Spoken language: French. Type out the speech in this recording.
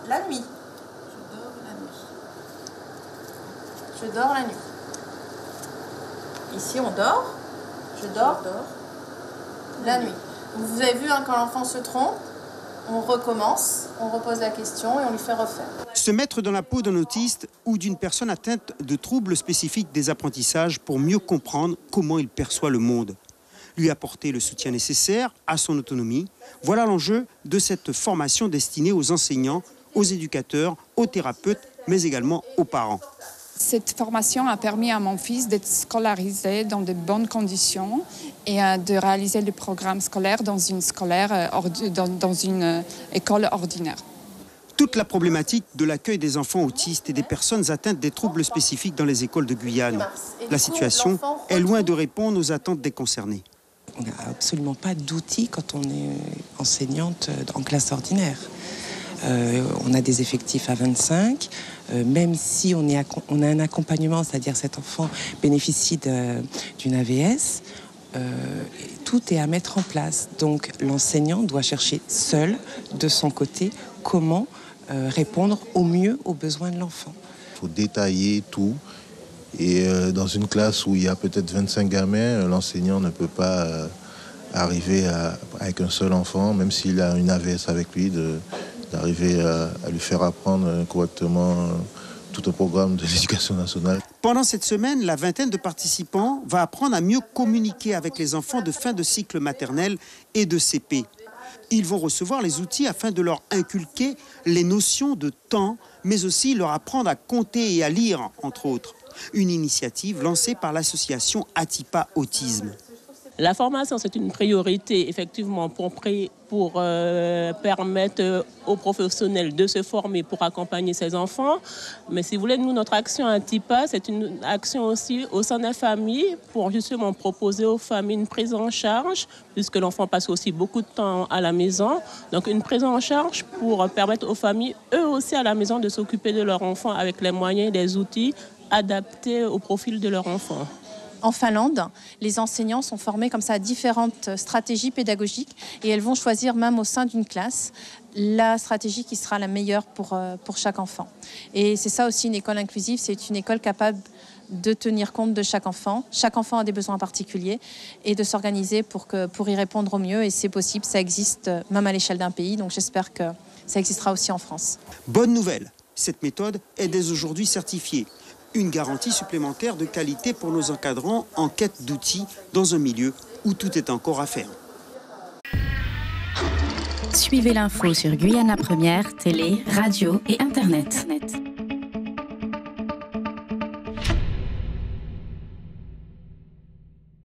La nuit. Je dors la nuit. Ici, on dort. Je dors la nuit. Vous avez vu, quand l'enfant se trompe, on recommence, on repose la question et on lui fait refaire. Se mettre dans la peau d'un autiste ou d'une personne atteinte de troubles spécifiques des apprentissages pour mieux comprendre comment il perçoit le monde. Lui apporter le soutien nécessaire à son autonomie. Voilà l'enjeu de cette formation destinée aux enseignants, aux éducateurs, aux thérapeutes, mais également aux parents. Cette formation a permis à mon fils d'être scolarisé dans de bonnes conditions et de réaliser le programme scolaire dans une école ordinaire. Toute la problématique de l'accueil des enfants autistes et des personnes atteintes des troubles spécifiques dans les écoles de Guyane. La situation est loin de répondre aux attentes des concernés. On n'a absolument pas d'outils quand on est enseignante en classe ordinaire. On a des effectifs à 25, même si on a un accompagnement, c'est-à-dire cet enfant bénéficie d'une AVS, tout est à mettre en place. Donc l'enseignant doit chercher seul, de son côté, comment répondre au mieux aux besoins de l'enfant. Il faut détailler tout. Et dans une classe où il y a peut-être 25 gamins, l'enseignant ne peut pas arriver avec un seul enfant, même s'il a une AVS avec lui, d'arriver à lui faire apprendre correctement tout un programme de l'éducation nationale. Pendant cette semaine, la vingtaine de participants va apprendre à mieux communiquer avec les enfants de fin de cycle maternel et de CP. Ils vont recevoir les outils afin de leur inculquer les notions de temps, mais aussi leur apprendre à compter et à lire, entre autres. Une initiative lancée par l'association Atipa Autisme. La formation, c'est une priorité, effectivement, pour permettre aux professionnels de se former pour accompagner ces enfants. Mais si vous voulez, nous, notre action Atipa, c'est une action aussi au sein des familles pour justement proposer aux familles une prise en charge, puisque l'enfant passe aussi beaucoup de temps à la maison. Donc, une prise en charge pour permettre aux familles, eux aussi à la maison, de s'occuper de leur enfant avec les moyens et les outils adaptés au profil de leur enfant. En Finlande, les enseignants sont formés comme ça à différentes stratégies pédagogiques et elles vont choisir même au sein d'une classe la stratégie qui sera la meilleure pour chaque enfant. Et c'est ça aussi une école inclusive, c'est une école capable de tenir compte de chaque enfant. Chaque enfant a des besoins particuliers et de s'organiser pour y répondre au mieux. Et c'est possible, ça existe même à l'échelle d'un pays, donc j'espère que ça existera aussi en France. Bonne nouvelle, cette méthode est dès aujourd'hui certifiée. Une garantie supplémentaire de qualité pour nos encadrants en quête d'outils dans un milieu où tout est encore à faire. Suivez l'info sur Guyana Première, télé, radio et Internet.